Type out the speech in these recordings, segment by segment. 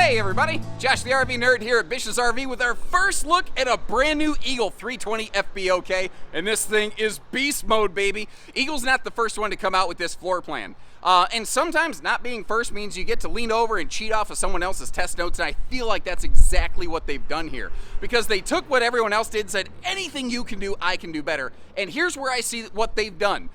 Hey everybody, Josh the RV Nerd here at Bish's RV with our first look at a brand new Eagle 320 FBOK, and this thing is beast mode, baby. Eagle's not the first one to come out with this floor plan. And sometimes not being first means you get to lean over and cheat off of someone else's test notes, and I feel like that's exactly what they've done here. Because they took what everyone else did and said, anything you can do, I can do better. And here's where I see what they've done.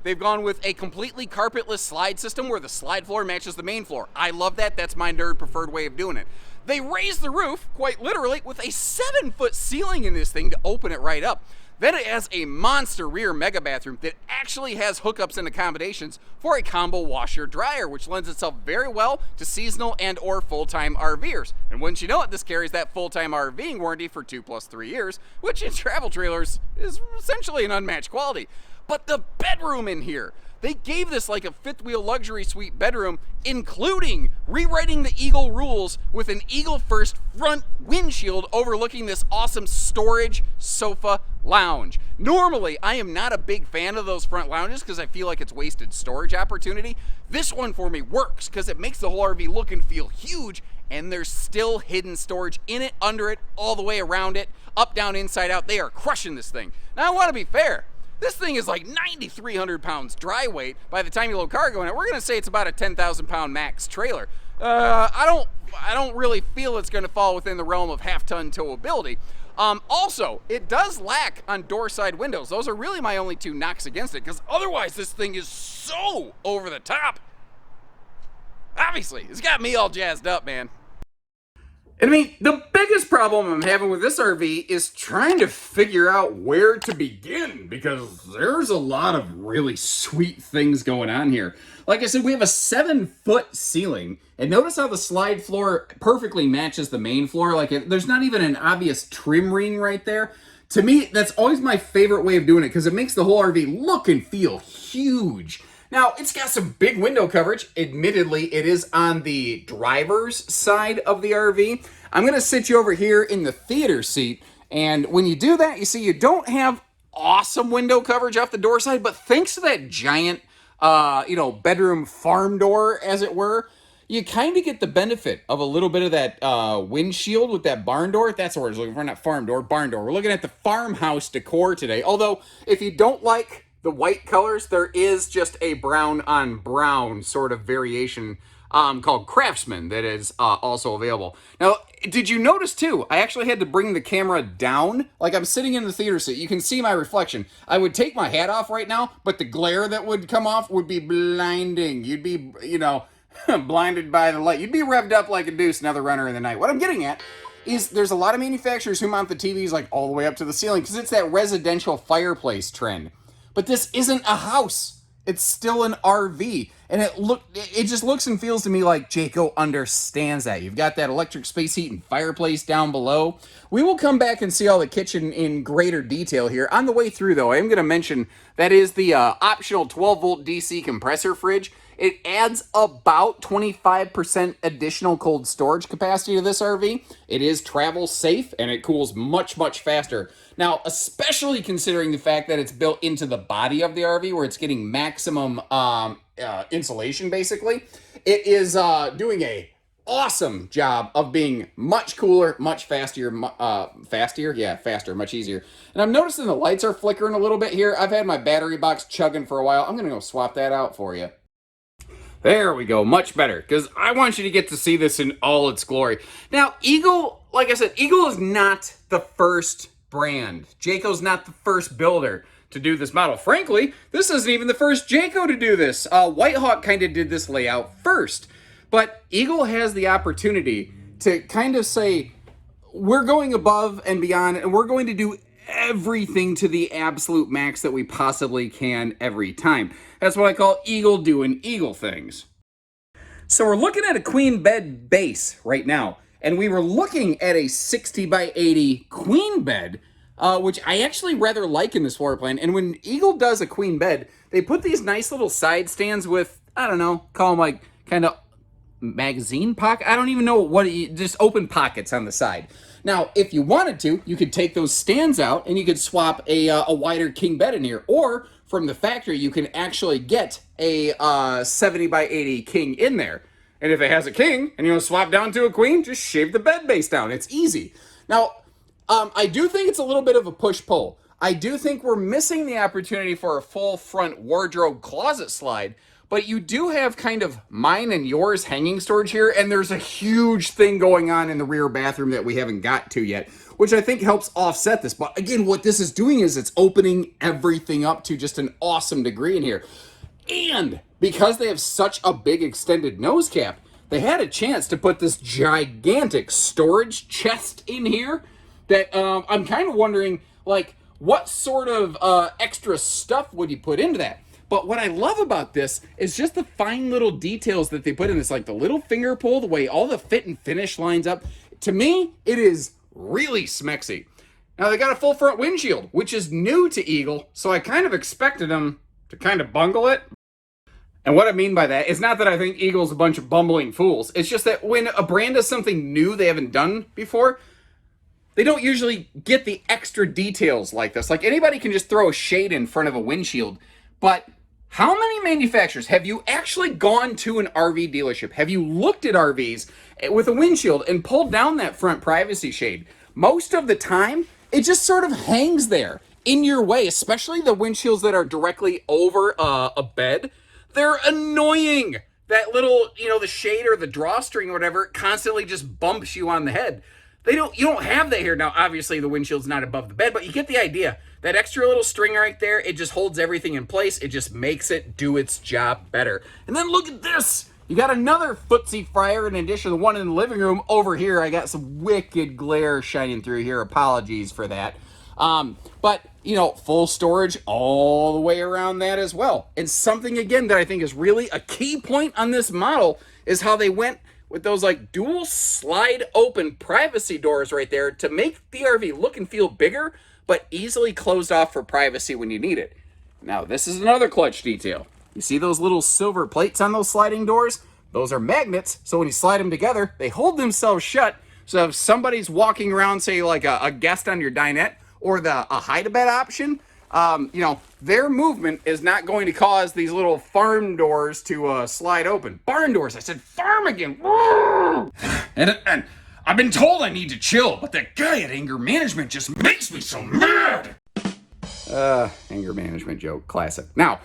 They've gone with a completely carpetless slide system where the slide floor matches the main floor. I love that. That's my nerd preferred way of doing it. They raised the roof, quite literally, with a 7-foot ceiling in this thing to open it right up. Then it has a monster rear mega bathroom that actually has hookups and accommodations for a combo washer dryer, which lends itself very well to seasonal and or full-time RVers. And wouldn't you know it, this carries that full-time RVing warranty for 2 + 3 years, which in travel trailers is essentially an unmatched quality. But the bedroom in here, they gave this like a fifth wheel luxury suite bedroom, including rewriting the Eagle rules with an Eagle first front windshield overlooking this awesome storage sofa lounge. Normally, I am not a big fan of those front lounges because I feel like it's wasted storage opportunity. This one for me works because it makes the whole RV look and feel huge, and there's still hidden storage in it, under it, all the way around it, up, down, inside out. They are crushing this thing. Now, I want to be fair. This thing is like 9,300 pounds dry weight. By the time you load cargo in it, we're gonna say it's about a 10,000 pound max trailer. I don't really feel it's gonna fall within the realm of half-ton towability. Also, it does lack on door side windows. Those are really my only two knocks against it, because otherwise this thing is so over the top. Obviously, it's got me all jazzed up, man. And I mean, the biggest problem I'm having with this RV is trying to figure out where to begin, because there's a lot of really sweet things going on here. Like I said, we have a 7-foot ceiling, and notice how the slide floor perfectly matches the main floor. Like, there's not even an obvious trim ring right there. To me, that's always my favorite way of doing it, because it makes the whole RV look and feel huge. Now, it's got some big window coverage. Admittedly, it is on the driver's side of the RV. I'm going to sit you over here in the theater seat, and when you do that, you see you don't have awesome window coverage off the door side, but thanks to that giant, bedroom farm door, as it were, you kind of get the benefit of a little bit of that windshield with that barn door. That's what we're looking for, not farm door, barn door. We're looking at the farmhouse decor today, although if you don't like the white colors, there is just a brown on brown sort of variation called Craftsman that is also available. Now, did you notice too, I actually had to bring the camera down. Like, I'm sitting in the theater seat. You can see my reflection. I would take my hat off right now, but the glare that would come off would be blinding. You'd be, blinded by the light. You'd be revved up like a deuce, another runner in the night. What I'm getting at is there's a lot of manufacturers who mount the TVs like all the way up to the ceiling because it's that residential fireplace trend. But this isn't a house. It's still an RV. And it just looks and feels to me like Jayco understands that. You've got that electric space heat and fireplace down below. We will come back and see all the kitchen in greater detail here. On the way through, though, I am going to mention that is the optional 12-volt DC compressor fridge. It adds about 25% additional cold storage capacity to this RV. It is travel safe, and it cools much, much faster. Now, especially considering the fact that it's built into the body of the RV, where it's getting maximum insulation, basically, it is doing a awesome job of being much cooler, much faster, faster, much easier. And I'm noticing the lights are flickering a little bit here. I've had my battery box chugging for a while. I'm going to go swap that out for you. There we go, much better, because I want you to get to see this in all its glory. Now, Eagle, like I said, Eagle is not the first brand. Jayco's not the first builder to do this model. Frankly, this isn't even the first Jayco to do this. Whitehawk kind of did this layout first, but Eagle has the opportunity to kind of say, we're going above and beyond, and we're going to do everything to the absolute max that we possibly can every time. That's what I call Eagle doing Eagle things. So we're looking at a queen bed base right now, and we were looking at a 60 by 80 queen bed, which I actually rather like in this floor plan. And when Eagle does a queen bed, they put these nice little side stands with, I don't know, call them like kind of magazine pocket. I don't even know just open pockets on the side. Now, if you wanted to, you could take those stands out and you could swap a wider king bed in here. Or from the factory, you can actually get a 70 by 80 king in there. And if it has a king and you want to swap down to a queen, just shave the bed base down. It's easy. Now, I do think it's a little bit of a push-pull. I do think we're missing the opportunity for a full front wardrobe closet slide, but you do have kind of mine and yours hanging storage here, and there's a huge thing going on in the rear bathroom that we haven't got to yet, which I think helps offset this. But again, what this is doing is it's opening everything up to just an awesome degree in here. And because they have such a big extended nose cap, they had a chance to put this gigantic storage chest in here that I'm kind of wondering, like, what sort of extra stuff would you put into that? But what I love about this is just the fine little details that they put in this, like the little finger pull, the way all the fit and finish lines up. To me, it is really smexy. Now, they got a full front windshield, which is new to Eagle, so I kind of expected them to kind of bungle it. And what I mean by that is not that I think Eagle's a bunch of bumbling fools. It's just that when a brand does something new they haven't done before, they don't usually get the extra details like this. Like, anybody can just throw a shade in front of a windshield, but how many manufacturers have you actually gone to an RV dealership? Have you looked at RVs with a windshield and pulled down that front privacy shade? Most of the time, it just sort of hangs there in your way, especially the windshields that are directly over a bed. They're annoying. That little, the shade or the drawstring or whatever constantly just bumps you on the head. You don't have that here. Now, obviously, the windshield's not above the bed, but you get the idea. That extra little string right there, it just holds everything in place. It just makes it do its job better. And then look at this. You got another footsie fryer in addition to the one in the living room. Over here, I got some wicked glare shining through here. Apologies for that. But, full storage all the way around that as well. And something, again, that I think is really a key point on this model is how they went with those like dual slide open privacy doors right there to make the RV look and feel bigger, but easily closed off for privacy when you need it. Now, this is another clutch detail. You see those little silver plates on those sliding doors? Those are magnets, so when you slide them together, they hold themselves shut. So if somebody's walking around, say like a guest on your dinette, or a hide-a-bed option, their movement is not going to cause these little farm doors to slide open. Barn doors, I said farm again. And I've been told I need to chill, but that guy at anger management just makes me so mad. Anger management joke, classic. Now,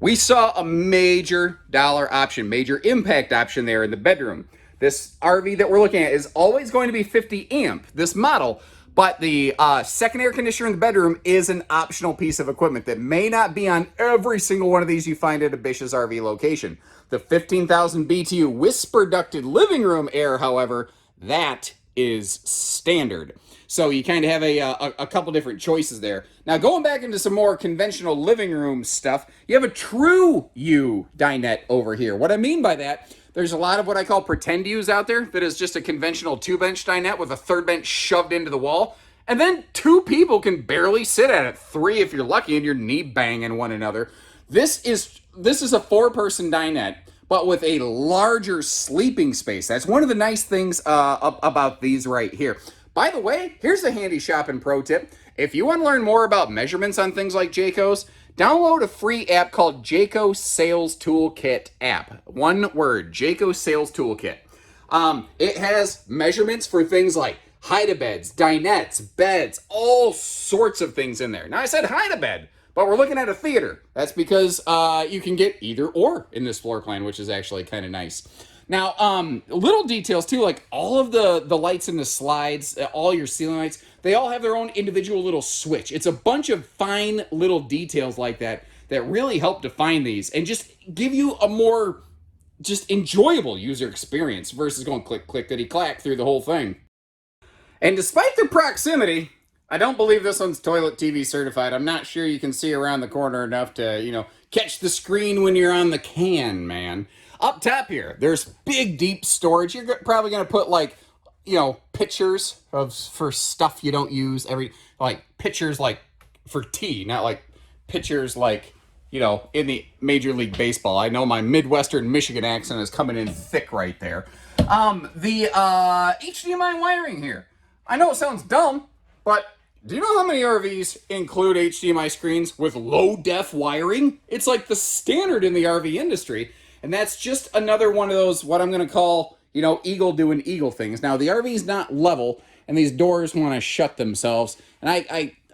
we saw a major dollar option, major impact option there in the bedroom. This RV that we're looking at is always going to be 50 amp, this model, but the second air conditioner in the bedroom is an optional piece of equipment that may not be on every single one of these you find at a Bish's RV location. The 15,000 BTU whisper ducted living room air, however, that is standard. So you kind of have a couple different choices there. Now, going back into some more conventional living room stuff, you have a true U dinette over here. What I mean by that, there's a lot of what I call pretend U's out there that is just a conventional 2-bench dinette with a third bench shoved into the wall. And then 2 people can barely sit at it. 3 if you're lucky and you're knee banging one another. This is a 4-person dinette, but with a larger sleeping space. That's one of the nice things about these right here. By the way, here's a handy shopping pro tip. If you want to learn more about measurements on things like Jayco's, download a free app called Jayco Sales Toolkit app. One word, Jayco Sales Toolkit. It has measurements for things like hide-a-beds, dinettes, beds, all sorts of things in there. Now, I said hide-a-bed, but we're looking at a theater. That's because you can get either or in this floor plan, which is actually kind of nice. Now, little details too, like all of the lights in the slides, all your ceiling lights, they all have their own individual little switch. It's a bunch of fine little details like that really help define these and just give you a more just enjoyable user experience versus going click, clickety clack through the whole thing. And despite their proximity, I don't believe this one's toilet TV certified. I'm not sure you can see around the corner enough to, catch the screen when you're on the can, man. Up top here, there's big, deep storage. You're probably going to put, pictures for stuff you don't use pictures, for tea, not pictures, in the Major League Baseball. I know my Midwestern Michigan accent is coming in thick right there. The HDMI wiring here. I know it sounds dumb, but do you know how many RVs include HDMI screens with low-def wiring? It's like the standard in the RV industry. And And that's just another one of those, what I'm going to call, you know, eagle doing eagle things. Now, the RV is not level, and these doors want to shut themselves. And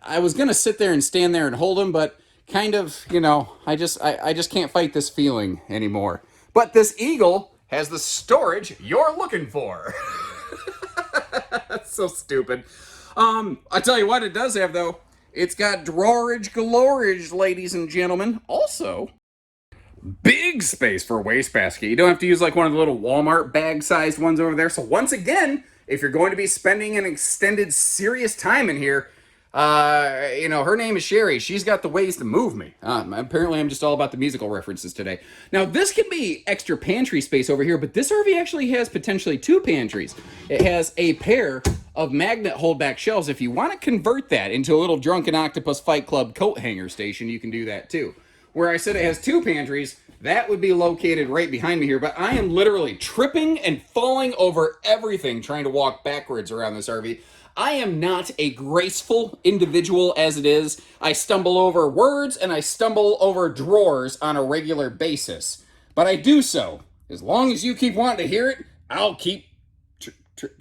I was going to sit there and stand there and hold them, but kind of, you know, I just can't fight this feeling anymore. But this eagle has the storage you're looking for. That's so stupid. I tell you what it does have, though. It's got drawerage galorage, ladies and gentlemen. Also, big space for a wastebasket. You don't have to use like one of the little Walmart bag-sized ones over there. So once again, if you're going to be spending an extended serious time in here, you know, her name is Sherry. She's got the ways to move me. Apparently, I'm just all about the musical references today. Now, this can be extra pantry space over here, but this RV actually has potentially 2 pantries. It has a pair of magnet holdback shelves. If you want to convert that into a little Drunken Octopus Fight Club coat hanger station, you can do that too. Where I said it has 2 pantries, that would be located right behind me here, but I am literally tripping and falling over everything trying to walk backwards around this RV. I am not a graceful individual as it is. I stumble over words and I stumble over drawers on a regular basis. But I do so. As long as you keep wanting to hear it, I'll keep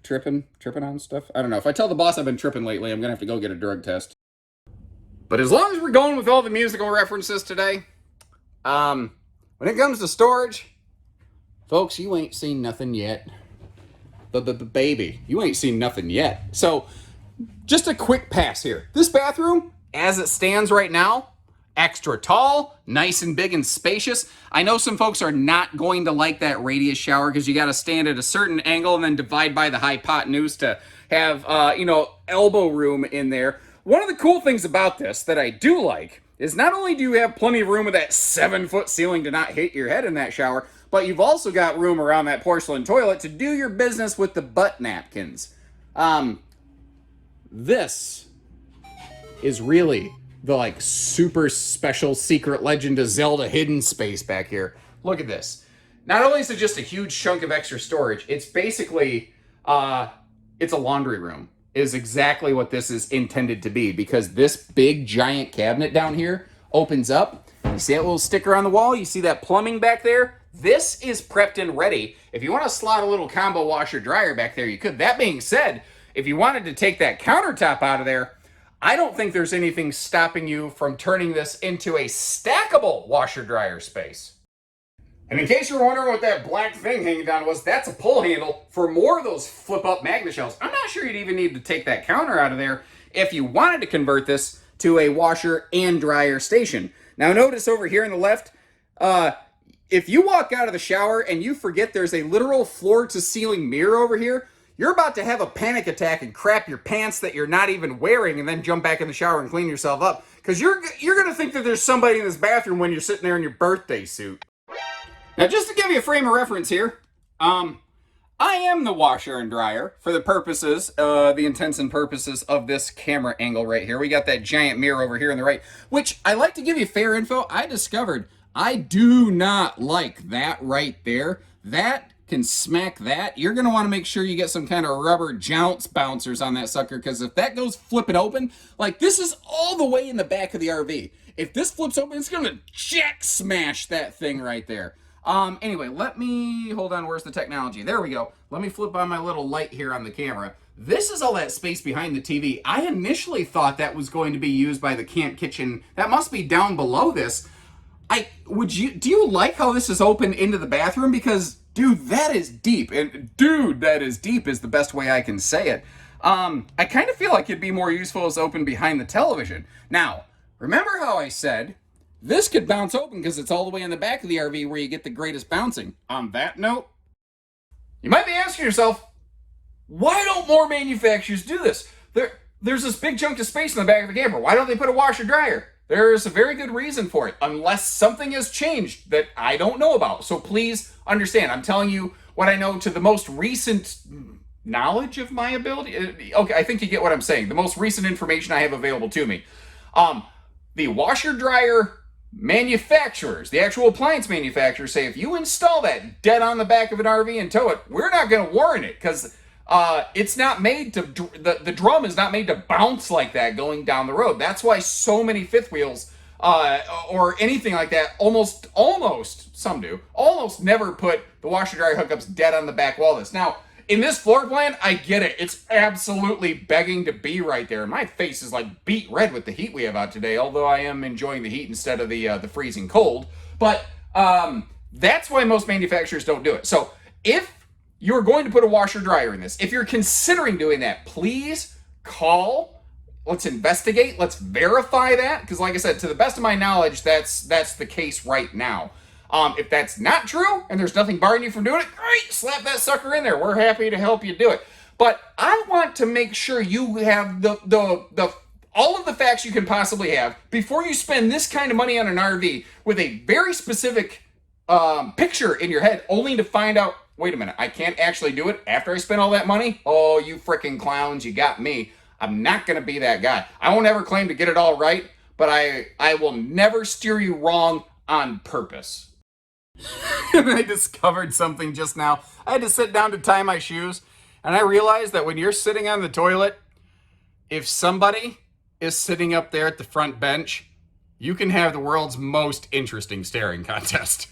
tripping on stuff. I don't know. If I tell the boss I've been tripping lately, I'm going to have to go get a drug test. But as long as we're going with all the musical references today, when it comes to storage, folks, you ain't seen nothing yet. Baby, you ain't seen nothing yet. So, just a quick pass here. This bathroom, as it stands right now, extra tall, nice and big and spacious. I know some folks are not going to like that radius shower because you got to stand at a certain angle and then divide by the hypotenuse to have, you know, elbow room in there. One of the cool things about this that I do like is not only do you have plenty of room with that 7-foot ceiling to not hit your head in that shower, but you've also got room around that porcelain toilet to do your business with the butt napkins. This is really the like super special secret Legend of Zelda hidden space back here. Look at this. Not only is it just a huge chunk of extra storage, it's basically, it's a laundry room. Is exactly what this is intended to be, because this big giant cabinet down here opens up. You see that little sticker on the wall? You see that plumbing back there? This is prepped and ready. If you want to slot a little combo washer dryer back there, you could. That being said, if you wanted to take that countertop out of there, I don't think there's anything stopping you from turning this into a stackable washer dryer space. And in case you're wondering what that black thing hanging down was, that's a pull handle for more of those flip-up magnet shelves. I'm not sure you'd even need to take that counter out of there if you wanted to convert this to a washer and dryer station. Now notice over here on the left, if you walk out of the shower and you forget there's a literal floor-to-ceiling mirror over here, you're about to have a panic attack and crap your pants that you're not even wearing and then jump back in the shower and clean yourself up. Because you're going to think that there's somebody in this bathroom when you're sitting there in your birthday suit. Now, just to give you a frame of reference here, I am the washer and dryer for the purposes, the intents and purposes of this camera angle right here. We got that giant mirror over here on the right, which I like to give you fair info. I discovered I do not like that right there. That can smack that. You're going to want to make sure you get some kind of rubber jounce bouncers on that sucker, because if that goes flipping open, like this is all the way in the back of the RV. If this flips open, it's going to jack smash that thing right there. Anyway, let me, hold on, where's the technology? There we go. Let me flip on my little light here on the camera. This is all that space behind the TV. I initially thought that was going to be used by the camp kitchen. That must be down below this. Do you like how this is open into the bathroom? Because, dude, that is deep. And, dude, that is deep is the best way I can say it. I kind of feel like it'd be more useful as open behind the television. Now, remember how I said this could bounce open because it's all the way in the back of the RV where you get the greatest bouncing. On that note, you might be asking yourself, why don't more manufacturers do this? There's this big chunk of space in the back of the camper. Why don't they put a washer dryer? There's a very good reason for it, unless something has changed that I don't know about. So please understand, I'm telling you what I know to the most recent knowledge of my ability. Okay, I think you get what I'm saying. The most recent information I have available to me. The washer dryer manufacturers, the actual appliance manufacturers, say if you install that dead on the back of an RV and tow it, we're not going to warrant it because it's not made to, the drum is not made to bounce like that going down the road. That's why so many fifth wheels or anything like that. Almost, some do, almost never put the washer dryer hookups dead on the back wall of this. Now, in this floor plan, I get it. It's absolutely begging to be right there. My face is like beet red with the heat we have out today, although I am enjoying the heat instead of the freezing cold. But that's why most manufacturers don't do it. So if you're going to put a washer dryer in this, if you're considering doing that, please call. Let's investigate. Let's verify that. Because like I said, to the best of my knowledge, that's the case right now. If that's not true and there's nothing barring you from doing it, great, slap that sucker in there. We're happy to help you do it. But I want to make sure you have all of the facts you can possibly have before you spend this kind of money on an RV with a very specific picture in your head, only to find out, wait a minute, I can't actually do it after I spend all that money? Oh, you freaking clowns, you got me. I'm not going to be that guy. I won't ever claim to get it all right, but I will never steer you wrong on purpose. And I discovered something just now. I had to sit down to tie my shoes, and I realized that when you're sitting on the toilet, if somebody is sitting up there at the front bench, you can have the world's most interesting staring contest.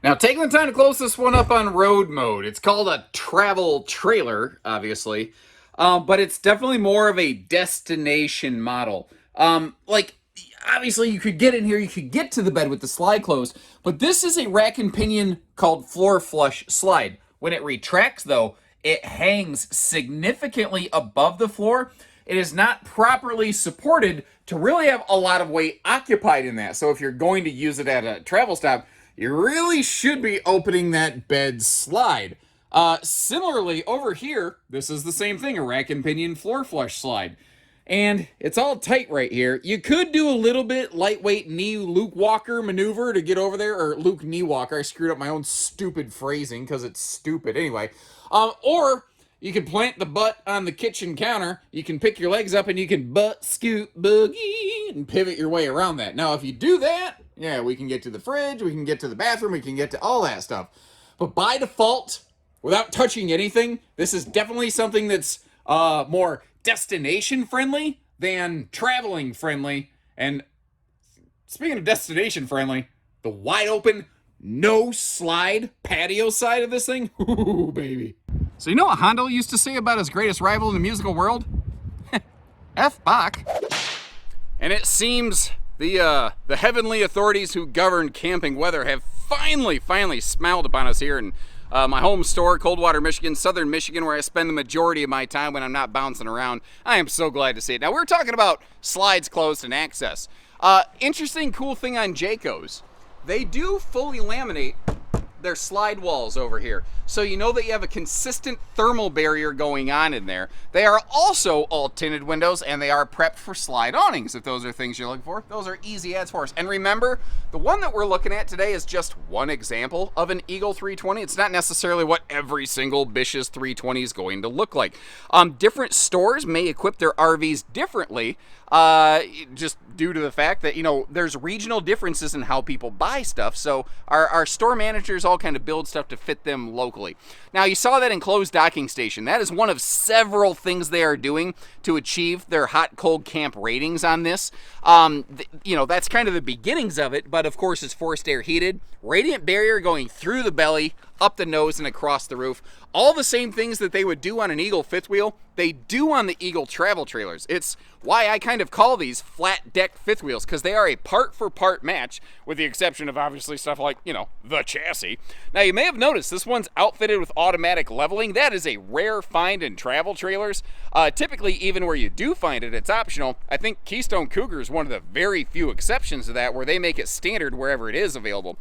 Now, taking the time to close this one up on road mode. It's called a travel trailer, obviously, but it's definitely more of a destination model. Obviously, you could get in here, you could get to the bed with the slide closed, but this is a rack and pinion called floor flush slide. When it retracts, though, it hangs significantly above the floor. It is not properly supported to really have a lot of weight occupied in that. So if you're going to use it at a travel stop, you really should be opening that bed slide. Similarly, over here, this is the same thing, a rack and pinion floor flush slide. And it's all tight right here. You could do a little bit lightweight knee Luke Walker maneuver to get over there, or Luke knee walker. I screwed up my own stupid phrasing because it's stupid anyway. Or you can plant the butt on the kitchen counter. You can pick your legs up and you can butt scoot boogie and pivot your way around that. Now, if you do that, yeah, we can get to the fridge, we can get to the bathroom, we can get to all that stuff. But by default, without touching anything, this is definitely something that's more destination friendly than traveling friendly. And speaking of destination friendly, the wide open, no slide patio side of this thing, ooh, baby. So you know what Hondo used to say about his greatest rival in the musical world? F Bach. And it seems the heavenly authorities who govern camping weather have finally smiled upon us here in my home store, Coldwater, Michigan, southern Michigan, where I spend the majority of my time when I'm not bouncing around. I am so glad to see it. Now, we're talking about slides closed and access. Interesting, cool thing on Jayco's. They do fully laminate their slide walls over here, so you know that you have a consistent thermal barrier going on in there. They are also all tinted windows, and they are prepped for slide awnings. If those are things you're looking for, those are easy adds for us. And remember, the one that we're looking at today is just one example of an Eagle 320. It's not necessarily what every single Bish's 320 is going to look like. Different stores may equip their RVs differently, just due to the fact that, you know, there's regional differences in how people buy stuff. So our store managers all kind of build stuff to fit them locally. Now, you saw that enclosed docking station. That is one of several things they are doing to achieve their hot cold camp ratings on this. You know, that's kind of the beginnings of it, but of course it's forced air heated, radiant barrier going through the belly, up the nose, and across the roof. All the same things that they would do on an Eagle fifth wheel, they do on the Eagle travel trailers. It's why I kind of call these flat deck fifth wheels, because they are a part for part match, with the exception of obviously stuff like, you know, the chassis. Now, you may have noticed this one's outfitted with automatic leveling. That is a rare find in travel trailers. Typically, even where you do find it, it's optional. I think Keystone Cougar is one of the very few exceptions to that, where they make it standard wherever it is available.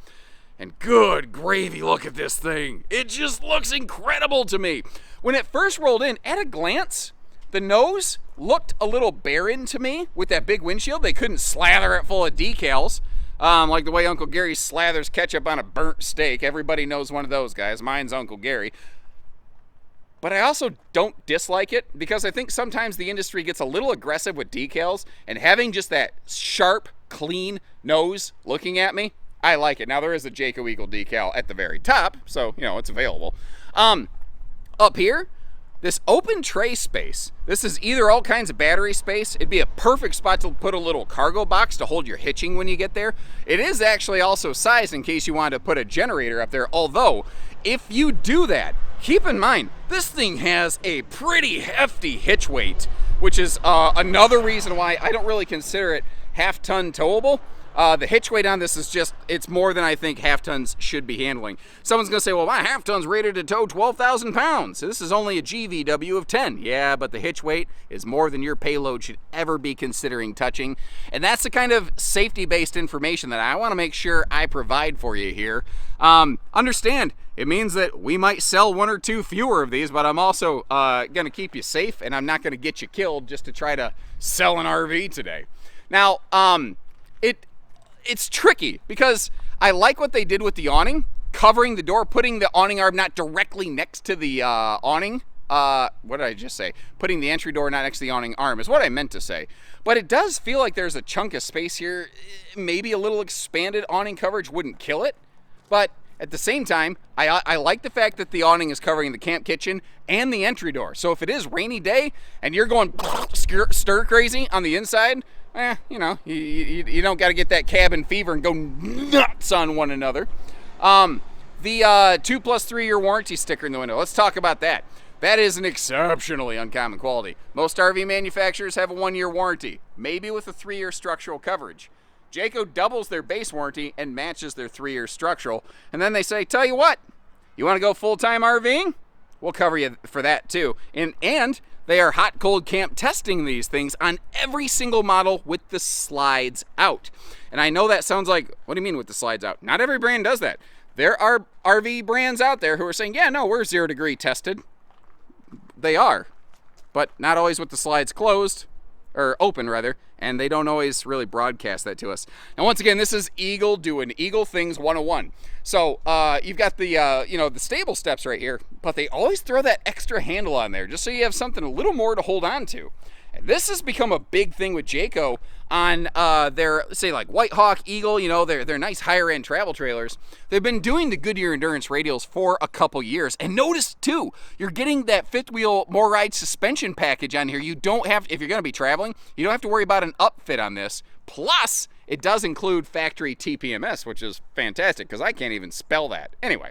And good gravy, look at this thing. It just looks incredible to me. When it first rolled in, at a glance, the nose looked a little barren to me with that big windshield. They couldn't slather it full of decals, like the way Uncle Gary slathers ketchup on a burnt steak. Everybody knows one of those guys. Mine's Uncle Gary. But I also don't dislike it, because I think sometimes the industry gets a little aggressive with decals, and having just that sharp, clean nose looking at me, I like it. Now, there is a Jayco Eagle decal at the very top, so, you know, it's available. Up here, this open tray space, this is either all kinds of battery space. It'd be a perfect spot to put a little cargo box to hold your hitching when you get there. It is actually also sized in case you want to put a generator up there. Although, if you do that, keep in mind, this thing has a pretty hefty hitch weight, which is another reason why I don't really consider it half-ton towable. The hitch weight on this is just, it's more than I think half tons should be handling. Someone's gonna say, well, my half ton's rated to tow 12,000 pounds. This is only a GVW of 10. Yeah, but the hitch weight is more than your payload should ever be considering touching. And that's the kind of safety-based information that I wanna make sure I provide for you here. Understand, it means that we might sell 1 or 2 fewer of these, but I'm also gonna keep you safe, and I'm not gonna get you killed just to try to sell an RV today. Now, it's tricky because I like what they did with the awning, covering the door, putting the awning arm not directly next to the awning. What did I just say? Putting the entry door not next to the awning arm is what I meant to say. But it does feel like there's a chunk of space here. Maybe a little expanded awning coverage wouldn't kill it. But at the same time, I like the fact that the awning is covering the camp kitchen and the entry door. So if it is rainy day and you're going stir crazy on the inside, you know, you don't got to get that cabin fever and go nuts on one another. The 2+3 year warranty sticker in the window. Let's talk about that. That is an exceptionally uncommon quality. Most RV manufacturers have a 1-year warranty, maybe with a 3-year structural coverage. Jayco doubles their base warranty and matches their 3-year structural. And then they say, tell you what, you want to go full-time RVing? We'll cover you for that too. And they are hot cold camp testing these things on every single model with the slides out. And I know that sounds like, what do you mean with the slides out? Not every brand does that. There are RV brands out there who are saying, yeah, no, we're 0 degree tested. They are, but not always with the slides closed, or open rather, and they don't always really broadcast that to us. Now, once again, this is Eagle doing Eagle Things 101. So you've got the the stable steps right here, but they always throw that extra handle on there just so you have something a little more to hold on to. And this has become a big thing with Jayco on their, say, like White Hawk, Eagle, you know, their nice higher end travel trailers. They've been doing the Goodyear Endurance radials for a couple years. And notice too, you're getting that fifth wheel more ride suspension package on here. You don't have, if you're going to be traveling, you don't have to worry about an upfit on this. Plus, it does include factory TPMS, which is fantastic because I can't even spell that. Anyway,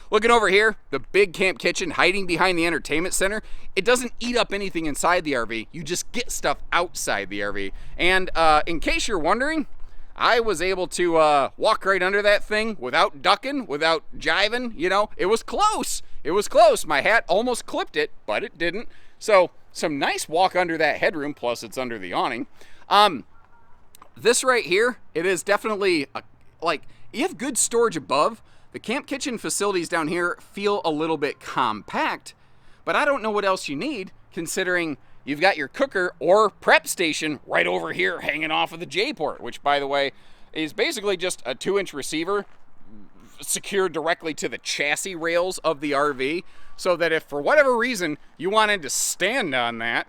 looking over here, the big camp kitchen hiding behind the entertainment center. It doesn't eat up anything inside the RV. You just get stuff outside the RV. And in case you're wondering, I was able to walk right under that thing without ducking, without jiving. You know, it was close. It was close. My hat almost clipped it, but it didn't. So some nice walk under that headroom, plus it's under the awning. This right here, it is definitely, you have good storage above. The camp kitchen facilities down here feel a little bit compact, but I don't know what else you need, considering you've got your cooker or prep station right over here hanging off of the J-port, which, by the way, is basically just a 2-inch receiver secured directly to the chassis rails of the RV, so that if for whatever reason you wanted to stand on that,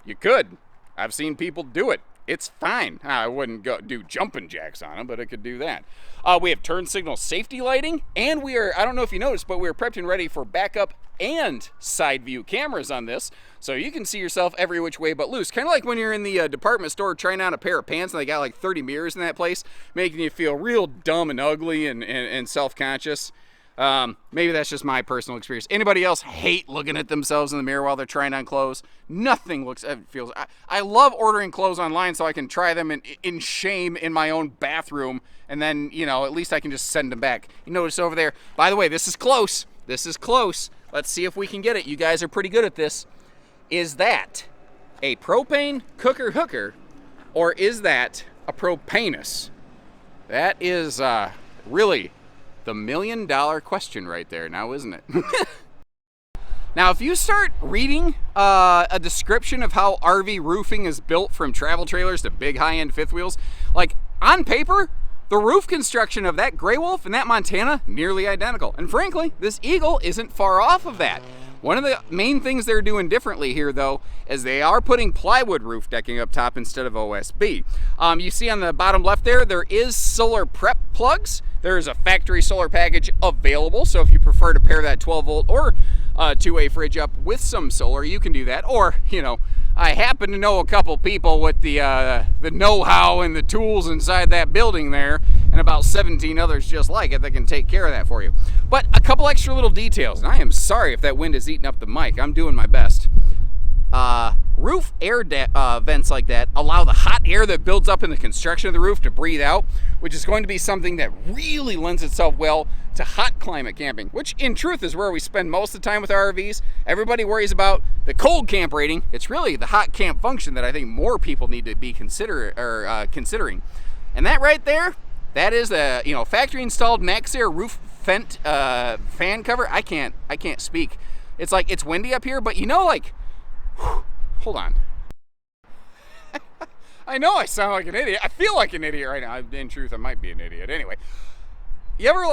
you could. I've seen people do it. It's fine. I wouldn't go do jumping jacks on them, but I could do that. We have turn signal safety lighting, and we are, I don't know if you noticed, but we're prepped and ready for backup and side view cameras on this, so you can see yourself every which way but loose. Kind of like when you're in the department store trying on a pair of pants and they got like 30 mirrors in that place, making you feel real dumb and ugly and self-conscious. Maybe that's just my personal experience. Anybody else hate looking at themselves in the mirror while they're trying on clothes? Nothing feels. I love ordering clothes online so I can try them in shame in my own bathroom, and then, you know, at least I can just send them back. You notice over there, by the way, this is close. This is close. Let's see if we can get it. You guys are pretty good at this. Is that a propane cooker hooker, or is that a propanus? That is really the $1 million question right there now, isn't it? Now, if you start reading a description of how RV roofing is built, from travel trailers to big high-end fifth wheels, like on paper, the roof construction of that Grey Wolf and that Montana, nearly identical. And frankly, this Eagle isn't far off of that. One of the main things they're doing differently here, though, is they are putting plywood roof decking up top instead of OSB. You see on the bottom left there is solar prep plugs. There is a factory solar package available, so if you prefer to pair that 12 volt or two-way fridge up with some solar, you can do that. Or, you know, I happen to know a couple people with the know-how and the tools inside that building there, and about 17 others just like it that can take care of that for you. But a couple extra little details, and I am sorry if that wind is eating up the mic. I'm doing my best. Roof air vents like that allow the hot air that builds up in the construction of the roof to breathe out, which is going to be something that really lends itself well to hot climate camping, which in truth is where we spend most of the time with our RVs. Everybody worries about the cold camp rating. It's really the hot camp function that I think more people need to be considering. And that right there, that is a factory installed MaxxAir roof vent fan cover. I can't speak. It's like it's windy up here, but hold on. I know I sound like an idiot. I feel like an idiot right now. In truth, I might be an idiot. Anyway, you ever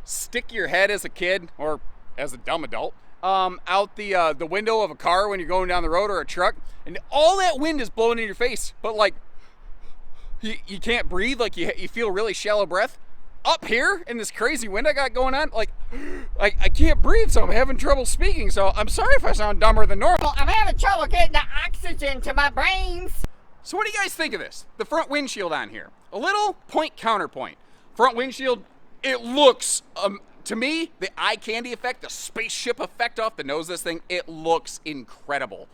stick your head as a kid or as a dumb adult out the window of a car when you're going down the road, or a truck, and all that wind is blowing in your face, but you can't breathe, you feel really shallow breath? Up here in this crazy wind I got going on, I can't breathe, so I'm having trouble speaking. So I'm sorry if I sound dumber than normal. I'm having trouble getting the oxygen to my brains. So what do you guys think of this? The front windshield on here. A little point counterpoint. Front windshield, it looks, to me, the eye candy effect, the spaceship effect off the nose of this thing, it looks incredible.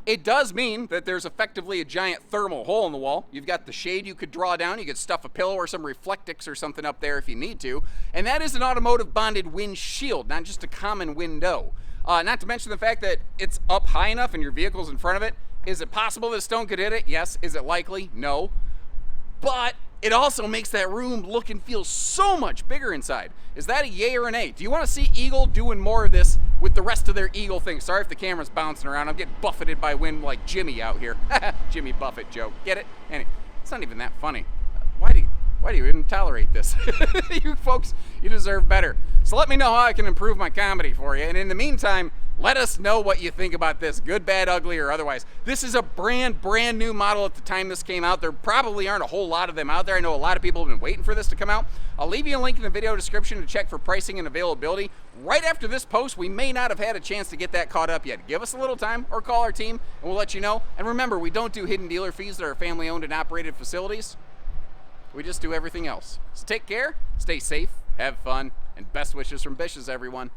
It does mean that there's effectively a giant thermal hole in the wall. You've got the shade you could draw down. You could stuff a pillow or some Reflectix or something up there if you need to. And that is an automotive bonded windshield, not just a common window. Not to mention the fact that it's up high enough and your vehicle's in front of it. Is it possible that a stone could hit it? Yes. Is it likely? No. But it also makes that room look and feel so much bigger inside. Is that a yay or an A? Do you want to see Eagle doing more of this with the rest of their Eagle things? Sorry if the camera's bouncing around. I'm getting buffeted by wind like Jimmy out here. Jimmy Buffett joke. Get it? Anyway, it's not even that funny. Why do you even tolerate this? You folks, you deserve better. So let me know how I can improve my comedy for you. And in the meantime, let us know what you think about this, good, bad, ugly, or otherwise. This is a brand new model at the time this came out. There probably aren't a whole lot of them out there. I know a lot of people have been waiting for this to come out. I'll leave you a link in the video description to check for pricing and availability. Right after this post, we may not have had a chance to get that caught up yet. Give us a little time or call our team and we'll let you know. And remember, we don't do hidden dealer fees that are family owned and operated facilities. We just do everything else. So take care, stay safe, have fun, and best wishes from Bishes, everyone.